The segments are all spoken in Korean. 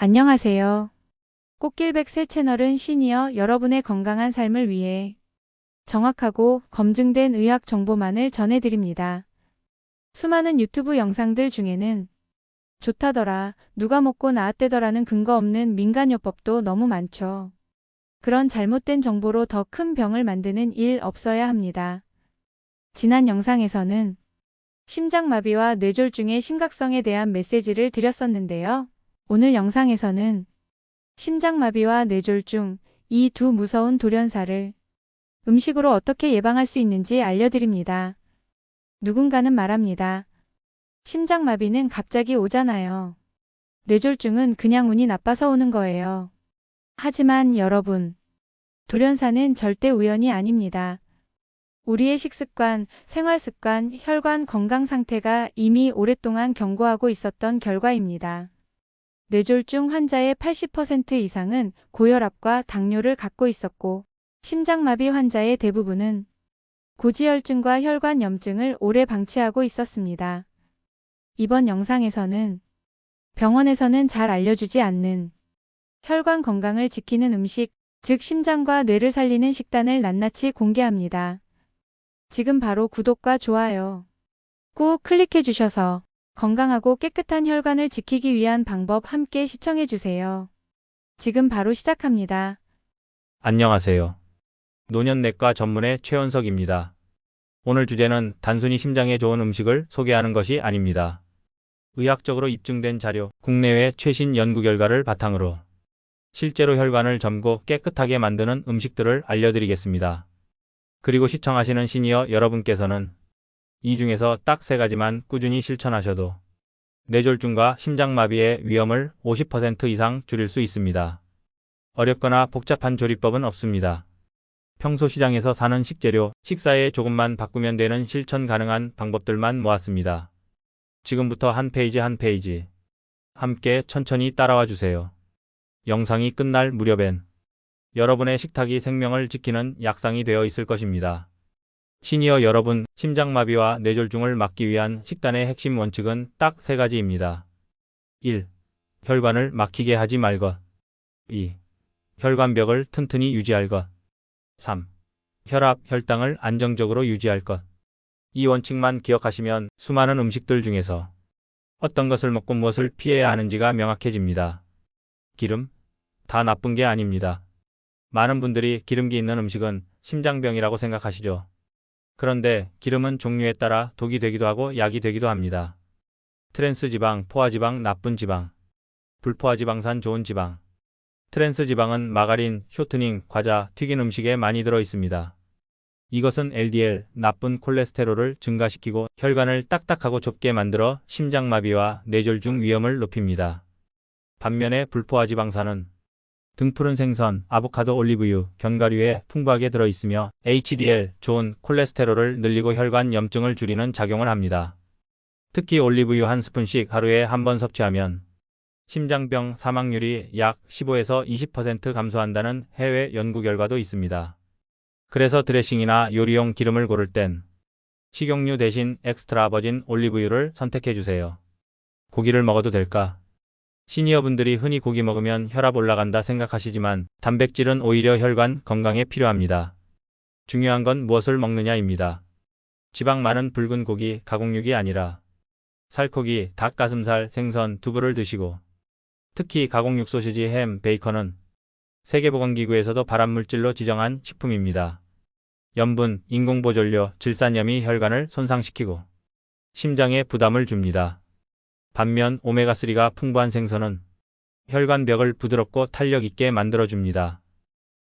안녕하세요. 꽃길백세 채널은 시니어 여러분의 건강한 삶을 위해 정확하고 검증된 의학 정보만을 전해드립니다. 수많은 유튜브 영상들 중에는 좋다더라, 누가 먹고 나았대더라는 근거 없는 민간요법도 너무 많죠. 그런 잘못된 정보로 더 큰 병을 만드는 일 없어야 합니다. 지난 영상에서는 심장마비와 뇌졸중의 심각성에 대한 메시지를 드렸었는데요. 오늘 영상에서는 심장마비와 뇌졸중, 이 두 무서운 돌연사를 음식으로 어떻게 예방할 수 있는지 알려드립니다. 누군가는 말합니다. 심장마비는 갑자기 오잖아요. 뇌졸중은 그냥 운이 나빠서 오는 거예요. 하지만 여러분, 돌연사는 절대 우연이 아닙니다. 우리의 식습관, 생활습관, 혈관 건강 상태가 이미 오랫동안 경고하고 있었던 결과입니다. 뇌졸중 환자의 80% 이상은 고혈압과 당뇨를 갖고 있었고, 심장마비 환자의 대부분은 고지혈증과 혈관염증을 오래 방치하고 있었습니다. 이번 영상에서는 병원에서는 잘 알려주지 않는 혈관 건강을 지키는 음식, 즉 심장과 뇌를 살리는 식단을 낱낱이 공개합니다. 지금 바로 구독과 좋아요 꾹 클릭해 주셔서 건강하고 깨끗한 혈관을 지키기 위한 방법 함께 시청해 주세요. 지금 바로 시작합니다. 안녕하세요. 노년내과 전문의 최원석입니다. 오늘 주제는 단순히 심장에 좋은 음식을 소개하는 것이 아닙니다. 의학적으로 입증된 자료, 국내외 최신 연구 결과를 바탕으로 실제로 혈관을 젊고 깨끗하게 만드는 음식들을 알려드리겠습니다. 그리고 시청하시는 시니어 여러분께서는 이 중에서 딱 3가지만 꾸준히 실천하셔도 뇌졸중과 심장마비의 위험을 50% 이상 줄일 수 있습니다. 어렵거나 복잡한 조리법은 없습니다. 평소 시장에서 사는 식재료, 식사에 조금만 바꾸면 되는 실천 가능한 방법들만 모았습니다. 지금부터 한 페이지 한 페이지 함께 천천히 따라와 주세요. 영상이 끝날 무렵엔 여러분의 식탁이 생명을 지키는 약상이 되어 있을 것입니다. 시니어 여러분, 심장마비와 뇌졸중을 막기 위한 식단의 핵심 원칙은 딱 3가지입니다. 1. 혈관을 막히게 하지 말 것. 2. 혈관벽을 튼튼히 유지할 것. 3. 혈압, 혈당을 안정적으로 유지할 것. 이 원칙만 기억하시면 수많은 음식들 중에서 어떤 것을 먹고 무엇을 피해야 하는지가 명확해집니다. 기름? 다 나쁜 게 아닙니다. 많은 분들이 기름기 있는 음식은 심장병이라고 생각하시죠. 그런데 기름은 종류에 따라 독이 되기도 하고 약이 되기도 합니다. 트랜스지방, 포화지방, 나쁜 지방, 불포화지방산 좋은 지방. 트랜스지방은 마가린, 쇼트닝, 과자, 튀긴 음식에 많이 들어 있습니다. 이것은 LDL, 나쁜 콜레스테롤을 증가시키고 혈관을 딱딱하고 좁게 만들어 심장마비와 뇌졸중 위험을 높입니다. 반면에 불포화지방산은 등푸른 생선, 아보카도, 올리브유, 견과류에 풍부하게 들어있으며 HDL, 좋은 콜레스테롤을 늘리고 혈관 염증을 줄이는 작용을 합니다. 특히 올리브유 한 스푼씩 하루에 한 번 섭취하면 심장병 사망률이 약 15에서 20% 감소한다는 해외 연구 결과도 있습니다. 그래서 드레싱이나 요리용 기름을 고를 땐 식용유 대신 엑스트라 버진 올리브유를 선택해주세요. 고기를 먹어도 될까? 시니어분들이 흔히 고기 먹으면 혈압 올라간다 생각하시지만 단백질은 오히려 혈관 건강에 필요합니다. 중요한 건 무엇을 먹느냐입니다. 지방 많은 붉은 고기, 가공육이 아니라 살코기, 닭가슴살, 생선, 두부를 드시고 특히 가공육 소시지, 햄, 베이컨은 세계보건기구에서도 발암물질로 지정한 식품입니다. 염분, 인공보존료, 질산염이 혈관을 손상시키고 심장에 부담을 줍니다. 반면 오메가3가 풍부한 생선은 혈관벽을 부드럽고 탄력 있게 만들어줍니다.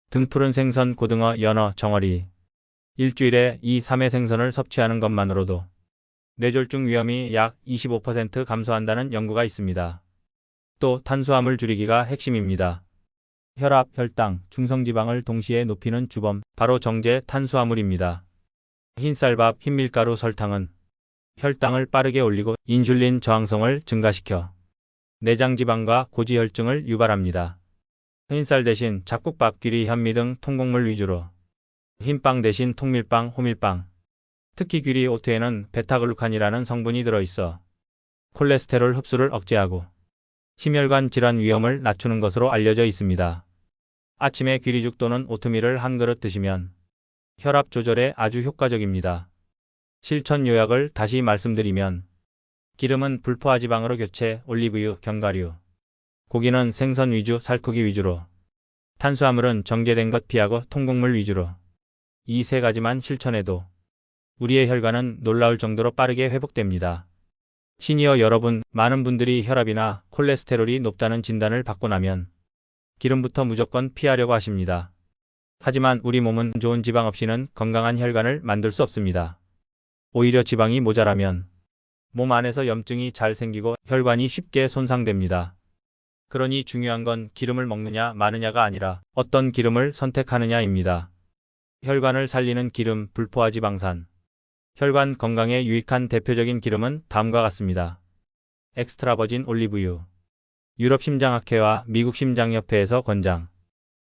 등푸른 생선, 고등어, 연어, 정어리. 일주일에 2-3회 생선을 섭취하는 것만으로도 뇌졸중 위험이 약 25% 감소한다는 연구가 있습니다. 또 탄수화물 줄이기가 핵심입니다. 혈압, 혈당, 중성지방을 동시에 높이는 주범, 바로 정제 탄수화물입니다. 흰쌀밥, 흰밀가루, 설탕은 혈당을 빠르게 올리고 인슐린 저항성을 증가시켜 내장지방과 고지혈증을 유발합니다. 흰쌀 대신 잡곡밥, 귀리, 현미 등 통곡물 위주로, 흰빵 대신 통밀빵, 호밀빵. 특히 귀리 오트에는 베타글루칸이라는 성분이 들어있어 콜레스테롤 흡수를 억제하고 심혈관 질환 위험을 낮추는 것으로 알려져 있습니다. 아침에 귀리죽 또는 오트밀을 한 그릇 드시면 혈압 조절에 아주 효과적입니다. 실천 요약을 다시 말씀드리면 기름은 불포화 지방으로 교체, 올리브유, 견과류, 고기는 생선 위주, 살코기 위주로, 탄수화물은 정제된 것 피하고 통곡물 위주로. 이 세 가지만 실천해도 우리의 혈관은 놀라울 정도로 빠르게 회복됩니다. 시니어 여러분, 많은 분들이 혈압이나 콜레스테롤이 높다는 진단을 받고 나면 기름부터 무조건 피하려고 하십니다. 하지만 우리 몸은 좋은 지방 없이는 건강한 혈관을 만들 수 없습니다. 오히려 지방이 모자라면 몸 안에서 염증이 잘 생기고 혈관이 쉽게 손상됩니다. 그러니 중요한 건 기름을 먹느냐 마느냐가 아니라 어떤 기름을 선택하느냐입니다. 혈관을 살리는 기름, 불포화 지방산. 혈관 건강에 유익한 대표적인 기름은 다음과 같습니다. 엑스트라 버진 올리브유. 유럽 심장학회와 미국 심장협회에서 권장.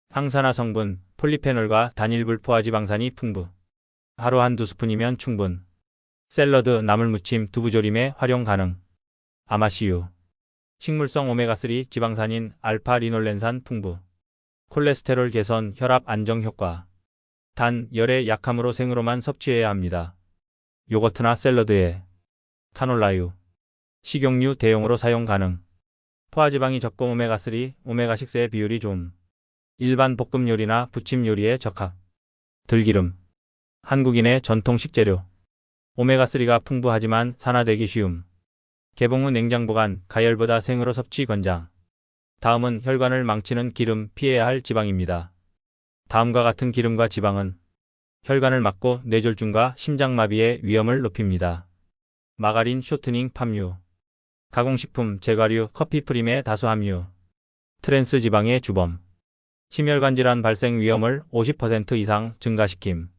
항산화 성분, 폴리페놀과 단일 불포화 지방산이 풍부. 하루 한두 스푼이면 충분. 샐러드, 나물무침, 두부조림에 활용 가능. 아마씨유. 식물성 오메가3 지방산인 알파 리놀렌산 풍부. 콜레스테롤 개선, 혈압 안정 효과. 단, 열에 약함으로 생으로만 섭취해야 합니다. 요거트나 샐러드에. 카놀라유. 식용유 대용으로 사용 가능. 포화지방이 적고 오메가3, 오메가6의 비율이 좋음. 일반 볶음 요리나 부침 요리에 적합. 들기름. 한국인의 전통 식재료. 오메가3가 풍부하지만 산화되기 쉬움. 개봉 후 냉장 보관, 가열보다 생으로 섭취 권장. 다음은 혈관을 망치는 기름, 피해야 할 지방입니다. 다음과 같은 기름과 지방은 혈관을 막고 뇌졸중과 심장마비의 위험을 높입니다. 마가린, 쇼트닝, 팜유. 가공식품, 제과류, 커피 프림의 다수 함유. 트랜스 지방의 주범. 심혈관 질환 발생 위험을 50% 이상 증가시킴.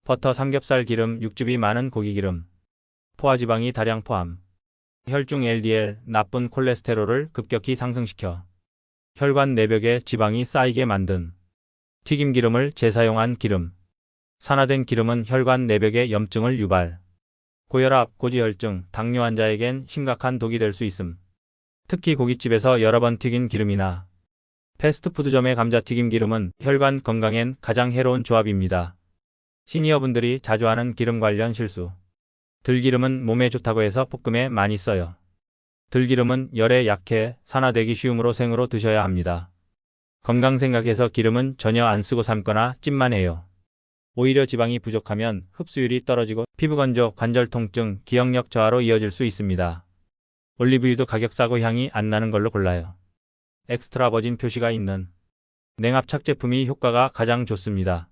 버터, 삼겹살 기름, 육즙이 많은 고기기름. 포화지방이 다량 포함. 혈중 LDL, 나쁜 콜레스테롤을 급격히 상승시켜 혈관 내벽에 지방이 쌓이게 만든 튀김기름을 재사용한 기름. 산화된 기름은 혈관 내벽에 염증을 유발. 고혈압, 고지혈증, 당뇨 환자에겐 심각한 독이 될 수 있음. 특히 고깃집에서 여러 번 튀긴 기름이나 패스트푸드점의 감자튀김 기름은 혈관 건강엔 가장 해로운 조합입니다. 시니어분들이 자주 하는 기름 관련 실수. 들기름은 몸에 좋다고 해서 볶음에 많이 써요. 들기름은 열에 약해 산화되기 쉬우므로 생으로 드셔야 합니다. 건강 생각해서 기름은 전혀 안 쓰고 삶거나 찜만 해요. 오히려 지방이 부족하면 흡수율이 떨어지고 피부 건조, 관절 통증, 기억력 저하로 이어질 수 있습니다. 올리브유도 가격 싸고 향이 안 나는 걸로 골라요. 엑스트라 버진 표시가 있는 냉압착 제품이 효과가 가장 좋습니다.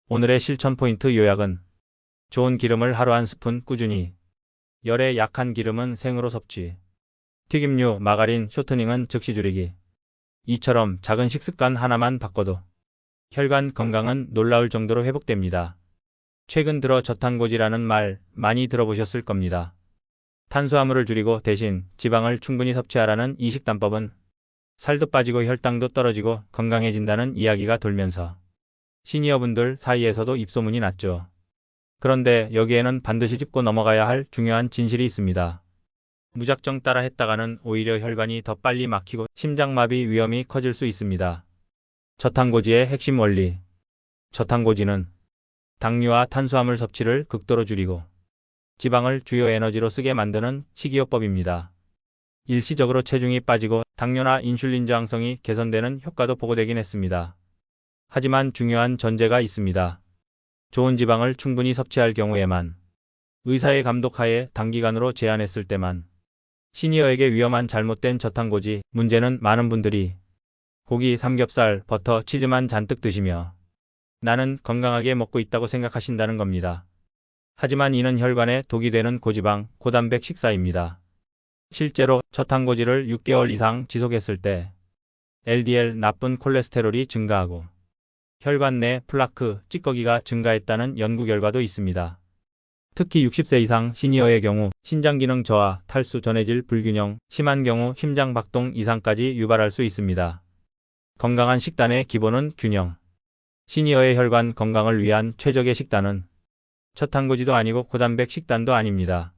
오늘의 실천 포인트 요약은 좋은 기름을 하루 한 스푼 꾸준히. 열에 약한 기름은 생으로 섭취. 튀김류, 마가린, 쇼트닝은 즉시 줄이기. 이처럼 작은 식습관 하나만 바꿔도 혈관 건강은 놀라울 정도로 회복됩니다. 최근 들어 저탄고지라는 말 많이 들어보셨을 겁니다. 탄수화물을 줄이고 대신 지방을 충분히 섭취하라는 이 식단법은 살도 빠지고 혈당도 떨어지고 건강해진다는 이야기가 돌면서 시니어분들 사이에서도 입소문이 났죠. 그런데 여기에는 반드시 짚고 넘어가야 할 중요한 진실이 있습니다. 무작정 따라 했다가는 오히려 혈관이 더 빨리 막히고 심장마비 위험이 커질 수 있습니다. 저탄고지의 핵심 원리. 저탄고지는 당류와 탄수화물 섭취를 극도로 줄이고 지방을 주요 에너지로 쓰게 만드는 식이요법입니다. 일시적으로 체중이 빠지고 당뇨나 인슐린 저항성이 개선되는 효과도 보고되긴 했습니다. 하지만 중요한 전제가 있습니다. 좋은 지방을 충분히 섭취할 경우에만, 의사의 감독하에 단기간으로 제한했을 때만. 시니어에게 위험한 잘못된 저탄고지. 문제는 많은 분들이 고기, 삼겹살, 버터, 치즈만 잔뜩 드시며 나는 건강하게 먹고 있다고 생각하신다는 겁니다. 하지만 이는 혈관에 독이 되는 고지방, 고단백 식사입니다. 실제로 저탄고지를 6개월 이상 지속했을 때 LDL, 나쁜 콜레스테롤이 증가하고 혈관 내 플라크, 찌꺼기가 증가했다는 연구 결과도 있습니다. 특히 60세 이상 시니어의 경우 신장기능 저하, 탈수, 전해질 불균형, 심한 경우 심장박동 이상까지 유발할 수 있습니다. 건강한 식단의 기본은 균형. 시니어의 혈관 건강을 위한 최적의 식단은 저탄고지도 아니고 고단백 식단도 아닙니다.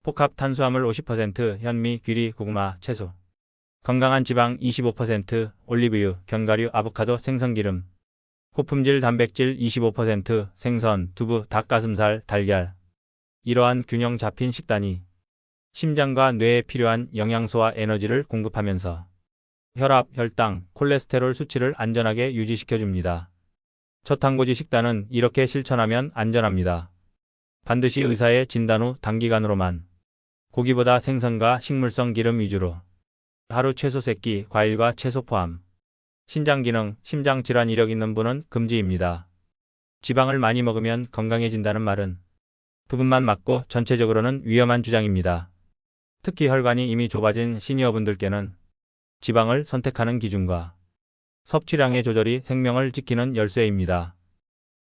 복합 탄수화물 50%, 현미, 귀리, 고구마, 채소. 건강한 지방 25%, 올리브유, 견과류, 아보카도, 생선기름, 고품질 단백질 25%, 생선, 두부, 닭가슴살, 달걀. 이러한 균형 잡힌 식단이 심장과 뇌에 필요한 영양소와 에너지를 공급하면서 혈압, 혈당, 콜레스테롤 수치를 안전하게 유지시켜줍니다. 저탄고지 식단은 이렇게 실천하면 안전합니다. 반드시 의사의 진단 후 단기간으로만 고기보다 생선과 식물성 기름 위주로 하루 최소 3끼 과일과 채소 포함. 신장 기능, 심장 질환 이력 있는 분은 금지입니다. 지방을 많이 먹으면 건강해진다는 말은 부분만 맞고 전체적으로는 위험한 주장입니다. 특히 혈관이 이미 좁아진 시니어분들께는 지방을 선택하는 기준과 섭취량의 조절이 생명을 지키는 열쇠입니다.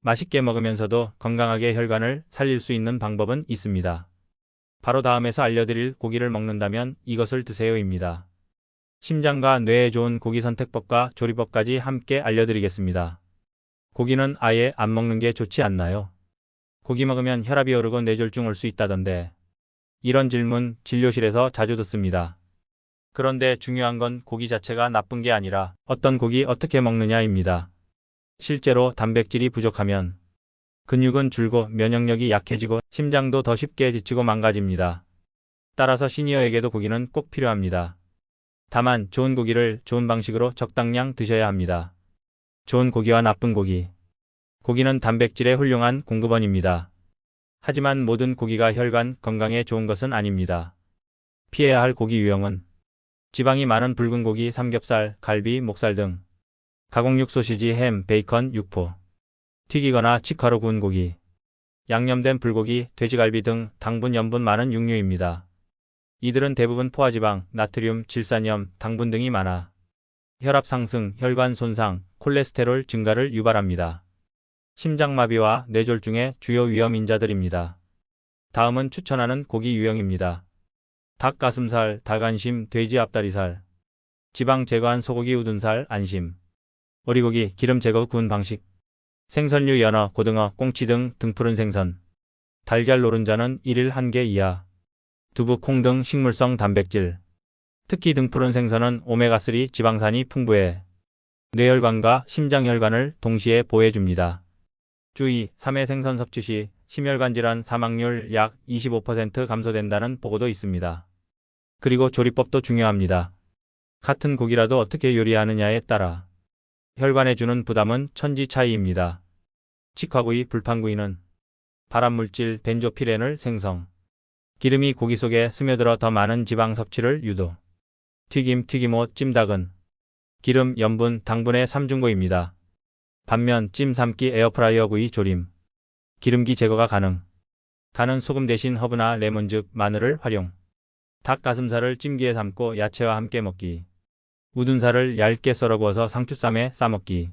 맛있게 먹으면서도 건강하게 혈관을 살릴 수 있는 방법은 있습니다. 바로 다음에서 알려드릴 고기를 먹는다면 이것을 드세요입니다. 심장과 뇌에 좋은 고기 선택법과 조리법까지 함께 알려드리겠습니다. 고기는 아예 안 먹는 게 좋지 않나요? 고기 먹으면 혈압이 오르고 뇌졸중 올 수 있다던데. 이런 질문 진료실에서 자주 듣습니다. 그런데 중요한 건 고기 자체가 나쁜 게 아니라 어떤 고기 어떻게 먹느냐입니다. 실제로 단백질이 부족하면 근육은 줄고 면역력이 약해지고 심장도 더 쉽게 지치고 망가집니다. 따라서 시니어에게도 고기는 꼭 필요합니다. 다만 좋은 고기를 좋은 방식으로 적당량 드셔야 합니다. 좋은 고기와 나쁜 고기. 고기는 단백질의 훌륭한 공급원입니다. 하지만 모든 고기가 혈관 건강에 좋은 것은 아닙니다. 피해야 할 고기 유형은 지방이 많은 붉은 고기, 삼겹살, 갈비, 목살 등 가공육 소시지, 햄, 베이컨, 육포, 튀기거나 직화로 구운 고기, 양념된 불고기, 돼지갈비 등 당분, 염분 많은 육류입니다. 이들은 대부분 포화지방, 나트륨, 질산염, 당분 등이 많아 혈압 상승, 혈관 손상, 콜레스테롤 증가를 유발합니다. 심장마비와 뇌졸중의 주요 위험 인자들입니다. 다음은 추천하는 고기 유형입니다. 닭가슴살, 닭안심, 돼지 앞다리살, 지방 제거한 소고기 우둔살, 안심, 오리고기, 기름 제거 구운 방식, 생선류, 연어, 고등어, 꽁치 등 등푸른 생선, 달걀 노른자는 1일 1개 이하, 두부, 콩 등 식물성 단백질, 특히 등푸른 생선은 오메가3 지방산이 풍부해 뇌혈관과 심장혈관을 동시에 보호해줍니다. 주의, 3회 생선 섭취 시 심혈관 질환 사망률 약 25% 감소된다는 보고도 있습니다. 그리고 조리법도 중요합니다. 같은 고기라도 어떻게 요리하느냐에 따라 혈관에 주는 부담은 천지 차이입니다. 직화구이, 불판구이는 발암물질 벤조피렌을 생성, 기름이 고기 속에 스며들어 더 많은 지방 섭취를 유도. 튀김, 튀김옷, 찜닭은 기름, 염분, 당분의 삼중고입니다. 반면 찜, 삶기, 에어프라이어 구이, 조림, 기름기 제거가 가능. 간은 소금 대신 허브나 레몬즙, 마늘을 활용. 닭가슴살을 찜기에 삶고 야채와 함께 먹기. 우둔살을 얇게 썰어 구워서 상추쌈에 싸먹기.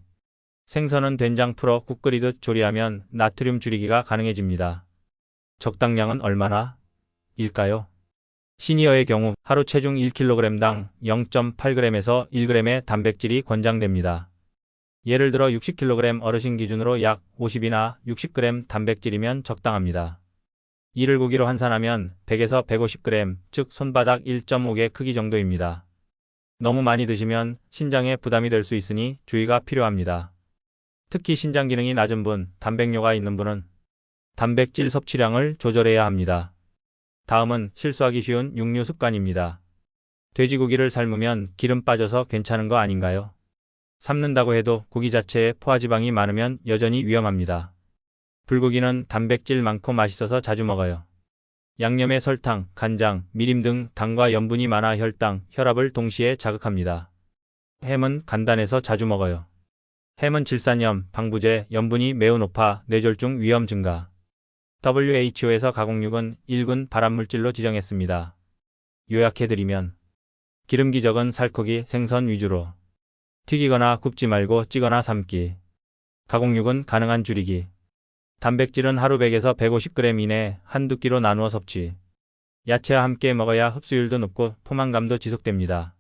생선은 된장 풀어 국 끓이듯 조리하면 나트륨 줄이기가 가능해집니다. 적당량은 얼마나? 일까요? 시니어의 경우 하루 체중 1kg당 0.8g에서 1g의 단백질이 권장됩니다. 예를 들어 60kg 어르신 기준으로 약 50이나 60g 단백질이면 적당합니다. 이를 고기로 환산하면 100에서 150g, 즉 손바닥 1.5개 크기 정도입니다. 너무 많이 드시면 신장에 부담이 될 수 있으니 주의가 필요합니다. 특히 신장 기능이 낮은 분, 단백뇨가 있는 분은 단백질 섭취량을 조절해야 합니다. 다음은 실수하기 쉬운 육류 습관입니다. 돼지고기를 삶으면 기름 빠져서 괜찮은 거 아닌가요? 삶는다고 해도 고기 자체에 포화지방이 많으면 여전히 위험합니다. 불고기는 단백질 많고 맛있어서 자주 먹어요. 양념에 설탕, 간장, 미림 등 당과 염분이 많아 혈당, 혈압을 동시에 자극합니다. 햄은 간단해서 자주 먹어요. 햄은 질산염, 방부제, 염분이 매우 높아 뇌졸중 위험 증가. WHO에서 가공육은 1군 발암물질로 지정했습니다. 요약해드리면 기름기 적은 살코기, 생선 위주로 튀기거나 굽지 말고 찌거나 삶기. 가공육은 가능한 줄이기. 단백질은 하루 100에서 150g 이내 한두 끼로 나누어 섭취. 야채와 함께 먹어야 흡수율도 높고 포만감도 지속됩니다.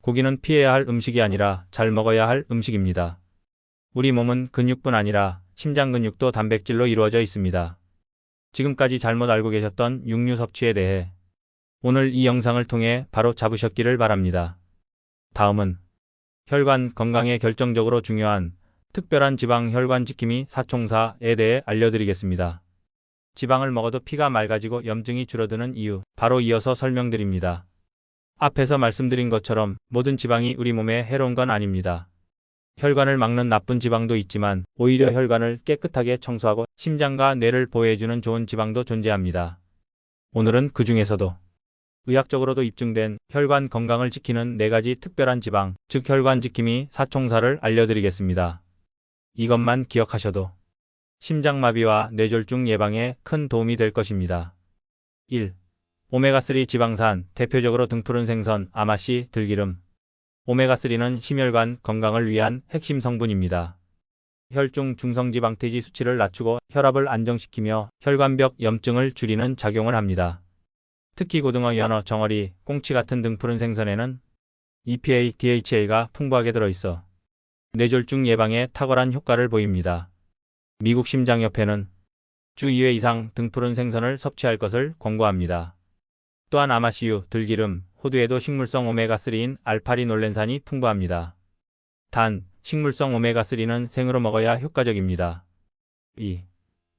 고기는 피해야 할 음식이 아니라 잘 먹어야 할 음식입니다. 우리 몸은 근육뿐 아니라 심장 근육도 단백질로 이루어져 있습니다. 지금까지 잘못 알고 계셨던 육류 섭취에 대해 오늘 이 영상을 통해 바로 잡으셨기를 바랍니다. 다음은 혈관 건강에 결정적으로 중요한 특별한 지방 혈관 지킴이 사총사에 대해 알려드리겠습니다. 지방을 먹어도 피가 맑아지고 염증이 줄어드는 이유, 바로 이어서 설명드립니다. 앞에서 말씀드린 것처럼 모든 지방이 우리 몸에 해로운 건 아닙니다. 혈관을 막는 나쁜 지방도 있지만 오히려 혈관을 깨끗하게 청소하고 심장과 뇌를 보호해주는 좋은 지방도 존재합니다. 오늘은 그 중에서도 의학적으로도 입증된 혈관 건강을 지키는 4가지 특별한 지방, 즉 혈관 지킴이 사총사를 알려드리겠습니다. 이것만 기억하셔도 심장마비와 뇌졸중 예방에 큰 도움이 될 것입니다. 1. 오메가3 지방산, 대표적으로 등푸른 생선, 아마씨, 들기름. 오메가3는 심혈관 건강을 위한 핵심 성분입니다. 혈중 중성지방태지 수치를 낮추고 혈압을 안정시키며 혈관벽 염증을 줄이는 작용을 합니다. 특히 고등어, 연어, 정어리, 꽁치 같은 등푸른 생선에는 EPA, DHA가 풍부하게 들어있어 뇌졸중 예방에 탁월한 효과를 보입니다. 미국 심장협회는 주 2회 이상 등푸른 생선을 섭취할 것을 권고합니다. 또한 아마씨유, 들기름, 호두에도 식물성 오메가3인 알파리놀렌산이 풍부합니다. 단, 식물성 오메가3는 생으로 먹어야 효과적입니다. 2.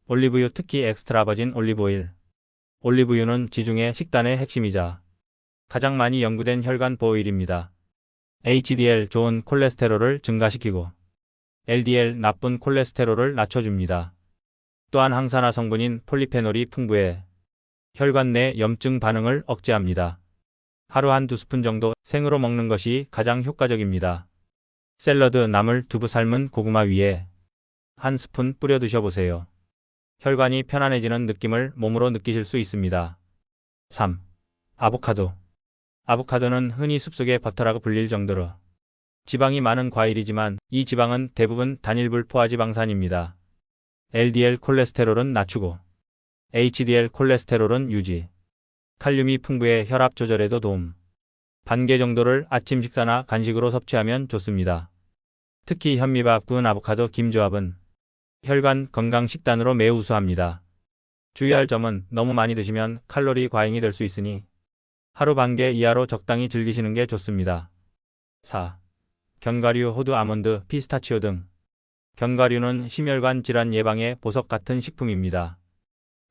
올리브유, 특히 엑스트라 버진 올리브오일. 올리브유는 지중해 식단의 핵심이자 가장 많이 연구된 혈관 보호일입니다. HDL 좋은 콜레스테롤을 증가시키고 LDL 나쁜 콜레스테롤을 낮춰줍니다. 또한 항산화 성분인 폴리페놀이 풍부해 혈관 내 염증 반응을 억제합니다. 하루 한두 스푼 정도 생으로 먹는 것이 가장 효과적입니다. 샐러드, 나물, 두부, 삶은 고구마 위에 한 스푼 뿌려 드셔보세요. 혈관이 편안해지는 느낌을 몸으로 느끼실 수 있습니다. 3. 아보카도. 아보카도는 흔히 숲속의 버터라고 불릴 정도로 지방이 많은 과일이지만 이 지방은 대부분 단일불포화지방산입니다. LDL 콜레스테롤은 낮추고 HDL 콜레스테롤은 유지. 칼륨이 풍부해 혈압 조절에도 도움. 반 개 정도를 아침 식사나 간식으로 섭취하면 좋습니다. 특히 현미밥, 구운 아보카도, 김조합은 혈관 건강 식단으로 매우 우수합니다. 주의할 점은 너무 많이 드시면 칼로리 과잉이 될 수 있으니 하루 반 개 이하로 적당히 즐기시는 게 좋습니다. 4. 견과류, 호두, 아몬드, 피스타치오 등. 견과류는 심혈관 질환 예방에 보석 같은 식품입니다.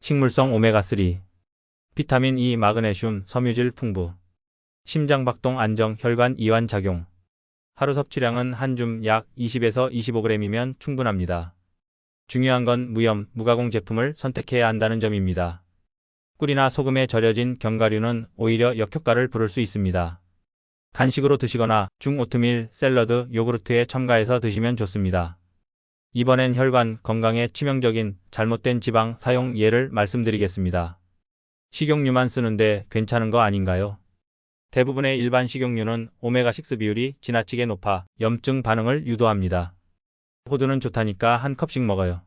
식물성 오메가3, 비타민 E, 마그네슘, 섬유질 풍부. 심장박동 안정, 혈관 이완 작용. 하루 섭취량은 한 줌 약 20에서 25g이면 충분합니다. 중요한 건 무염, 무가공 제품을 선택해야 한다는 점입니다. 꿀이나 소금에 절여진 견과류는 오히려 역효과를 부를 수 있습니다. 간식으로 드시거나 중오트밀, 샐러드, 요구르트에 첨가해서 드시면 좋습니다. 이번엔 혈관 건강에 치명적인 잘못된 지방 사용 예를 말씀드리겠습니다. 식용유만 쓰는데 괜찮은 거 아닌가요? 대부분의 일반 식용유는 오메가6 비율이 지나치게 높아 염증 반응을 유도합니다. 호두는 좋다니까 한 컵씩 먹어요.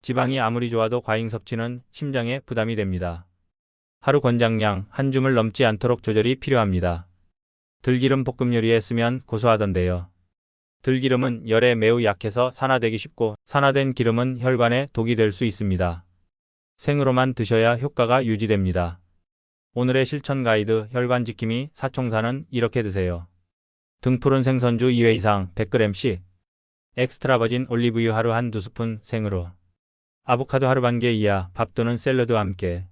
지방이 아무리 좋아도 과잉 섭취는 심장에 부담이 됩니다. 하루 권장량 한 줌을 넘지 않도록 조절이 필요합니다. 들기름 볶음 요리에 쓰면 고소하던데요. 들기름은 열에 매우 약해서 산화되기 쉽고 산화된 기름은 혈관에 독이 될 수 있습니다. 생으로만 드셔야 효과가 유지됩니다. 오늘의 실천 가이드 혈관 지킴이 사총사는 이렇게 드세요. 등푸른 생선주 2회 이상 100g씩. 엑스트라 버진 올리브유 하루 한두 스푼 생으로. 아보카도 하루 반 개 이하 밥 또는 샐러드와 함께.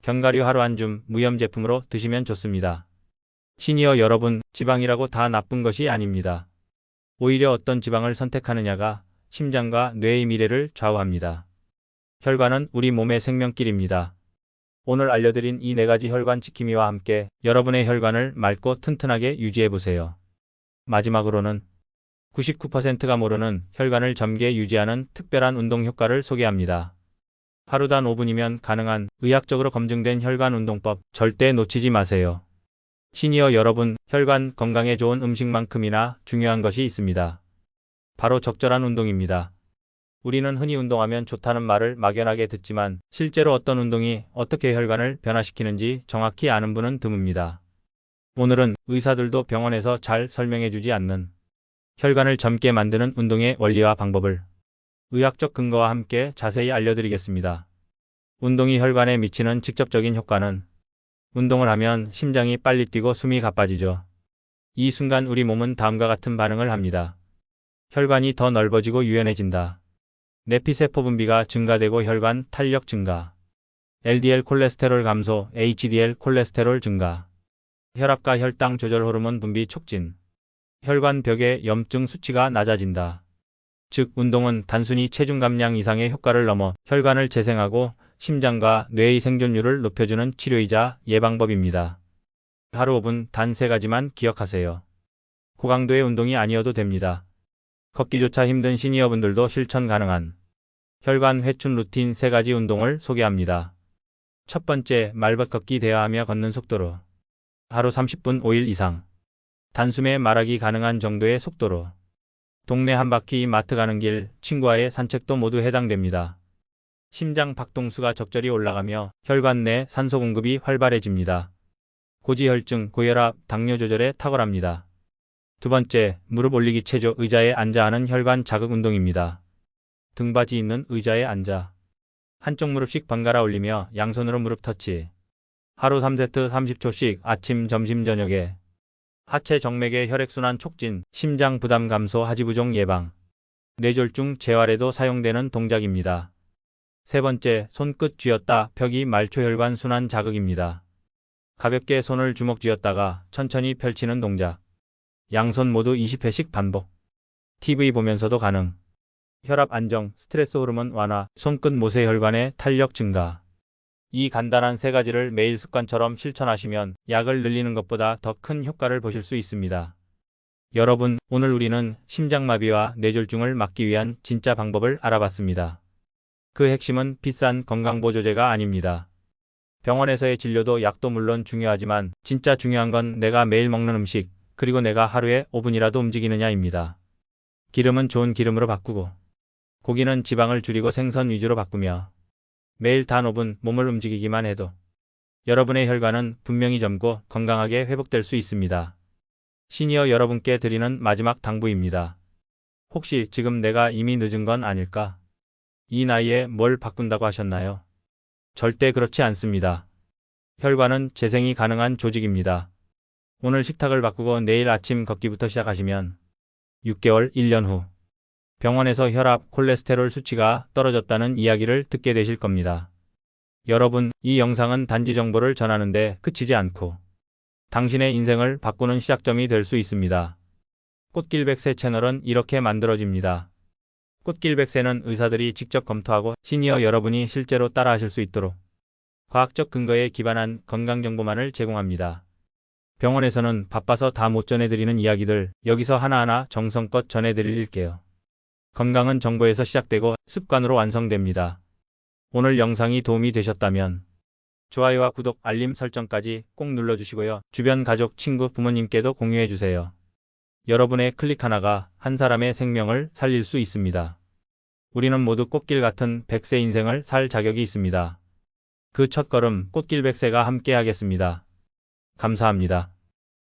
견과류 하루 한 줌 무염 제품으로 드시면 좋습니다. 시니어 여러분, 지방이라고 다 나쁜 것이 아닙니다. 오히려 어떤 지방을 선택하느냐가 심장과 뇌의 미래를 좌우합니다. 혈관은 우리 몸의 생명길입니다. 오늘 알려드린 이 4가지 혈관 지킴이와 함께 여러분의 혈관을 맑고 튼튼하게 유지해보세요. 마지막으로는 99%가 모르는 혈관을 젊게 유지하는 특별한 운동 효과를 소개합니다. 하루 단 5분이면 가능한 의학적으로 검증된 혈관 운동법 절대 놓치지 마세요. 시니어 여러분, 혈관 건강에 좋은 음식만큼이나 중요한 것이 있습니다. 바로 적절한 운동입니다. 우리는 흔히 운동하면 좋다는 말을 막연하게 듣지만 실제로 어떤 운동이 어떻게 혈관을 변화시키는지 정확히 아는 분은 드뭅니다. 오늘은 의사들도 병원에서 잘 설명해주지 않는 혈관을 젊게 만드는 운동의 원리와 방법을 의학적 근거와 함께 자세히 알려드리겠습니다. 운동이 혈관에 미치는 직접적인 효과는 운동을 하면 심장이 빨리 뛰고 숨이 가빠지죠. 이 순간 우리 몸은 다음과 같은 반응을 합니다. 혈관이 더 넓어지고 유연해진다. 내피세포 분비가 증가되고 혈관 탄력 증가. LDL 콜레스테롤 감소, HDL 콜레스테롤 증가. 혈압과 혈당 조절 호르몬 분비 촉진. 혈관 벽의 염증 수치가 낮아진다. 즉, 운동은 단순히 체중 감량 이상의 효과를 넘어 혈관을 재생하고 심장과 뇌의 생존율을 높여주는 치료이자 예방법입니다. 하루 5분 단 3가지만 기억하세요. 고강도의 운동이 아니어도 됩니다. 걷기조차 힘든 시니어분들도 실천 가능한 혈관 회춘 루틴 3가지 운동을 소개합니다. 첫 번째, 말벗 걷기 대화하며 걷는 속도로. 하루 30분 5일 이상. 단숨에 말하기 가능한 정도의 속도로. 동네 한 바퀴, 마트 가는 길, 친구와의 산책도 모두 해당됩니다. 심장 박동수가 적절히 올라가며 혈관 내 산소 공급이 활발해집니다. 고지혈증, 고혈압, 당뇨 조절에 탁월합니다. 두 번째, 무릎 올리기 체조, 의자에 앉아 하는 혈관 자극 운동입니다. 등받이 있는 의자에 앉아 한쪽 무릎씩 번갈아 올리며 양손으로 무릎 터치. 하루 3세트 30초씩 아침, 점심, 저녁에. 하체 정맥의 혈액순환 촉진, 심장 부담 감소, 하지부종 예방. 뇌졸중 재활에도 사용되는 동작입니다. 세 번째, 손끝 쥐었다 펴기 말초혈관 순환 자극입니다. 가볍게 손을 주먹 쥐었다가 천천히 펼치는 동작. 양손 모두 20회씩 반복. TV 보면서도 가능. 혈압 안정, 스트레스 호르몬 완화, 손끝 모세혈관의 탄력 증가. 이 간단한 3가지를 매일 습관처럼 실천하시면 약을 늘리는 것보다 더 큰 효과를 보실 수 있습니다. 여러분, 오늘 우리는 심장마비와 뇌졸중을 막기 위한 진짜 방법을 알아봤습니다. 그 핵심은 비싼 건강보조제가 아닙니다. 병원에서의 진료도 약도 물론 중요하지만 진짜 중요한 건 내가 매일 먹는 음식, 그리고 내가 하루에 5분이라도 움직이느냐입니다. 기름은 좋은 기름으로 바꾸고, 고기는 지방을 줄이고 생선 위주로 바꾸며, 매일 단 5분 몸을 움직이기만 해도 여러분의 혈관은 분명히 젊고 건강하게 회복될 수 있습니다. 시니어 여러분께 드리는 마지막 당부입니다. 혹시 지금 내가 이미 늦은 건 아닐까? 이 나이에 뭘 바꾼다고 하셨나요? 절대 그렇지 않습니다. 혈관은 재생이 가능한 조직입니다. 오늘 식탁을 바꾸고 내일 아침 걷기부터 시작하시면 6개월, 1년 후 병원에서 혈압, 콜레스테롤 수치가 떨어졌다는 이야기를 듣게 되실 겁니다. 여러분, 이 영상은 단지 정보를 전하는데 그치지 않고 당신의 인생을 바꾸는 시작점이 될 수 있습니다. 꽃길백세 채널은 이렇게 만들어집니다. 꽃길백세는 의사들이 직접 검토하고 시니어 여러분이 실제로 따라하실 수 있도록 과학적 근거에 기반한 건강정보만을 제공합니다. 병원에서는 바빠서 다 못 전해드리는 이야기들 여기서 하나하나 정성껏 전해드릴게요. 건강은 정보에서 시작되고 습관으로 완성됩니다. 오늘 영상이 도움이 되셨다면 좋아요와 구독, 알림 설정까지 꼭 눌러주시고요. 주변 가족, 친구, 부모님께도 공유해주세요. 여러분의 클릭 하나가 한 사람의 생명을 살릴 수 있습니다. 우리는 모두 꽃길 같은 100세 인생을 살 자격이 있습니다. 그 첫걸음 꽃길 100세가 함께 하겠습니다. 감사합니다.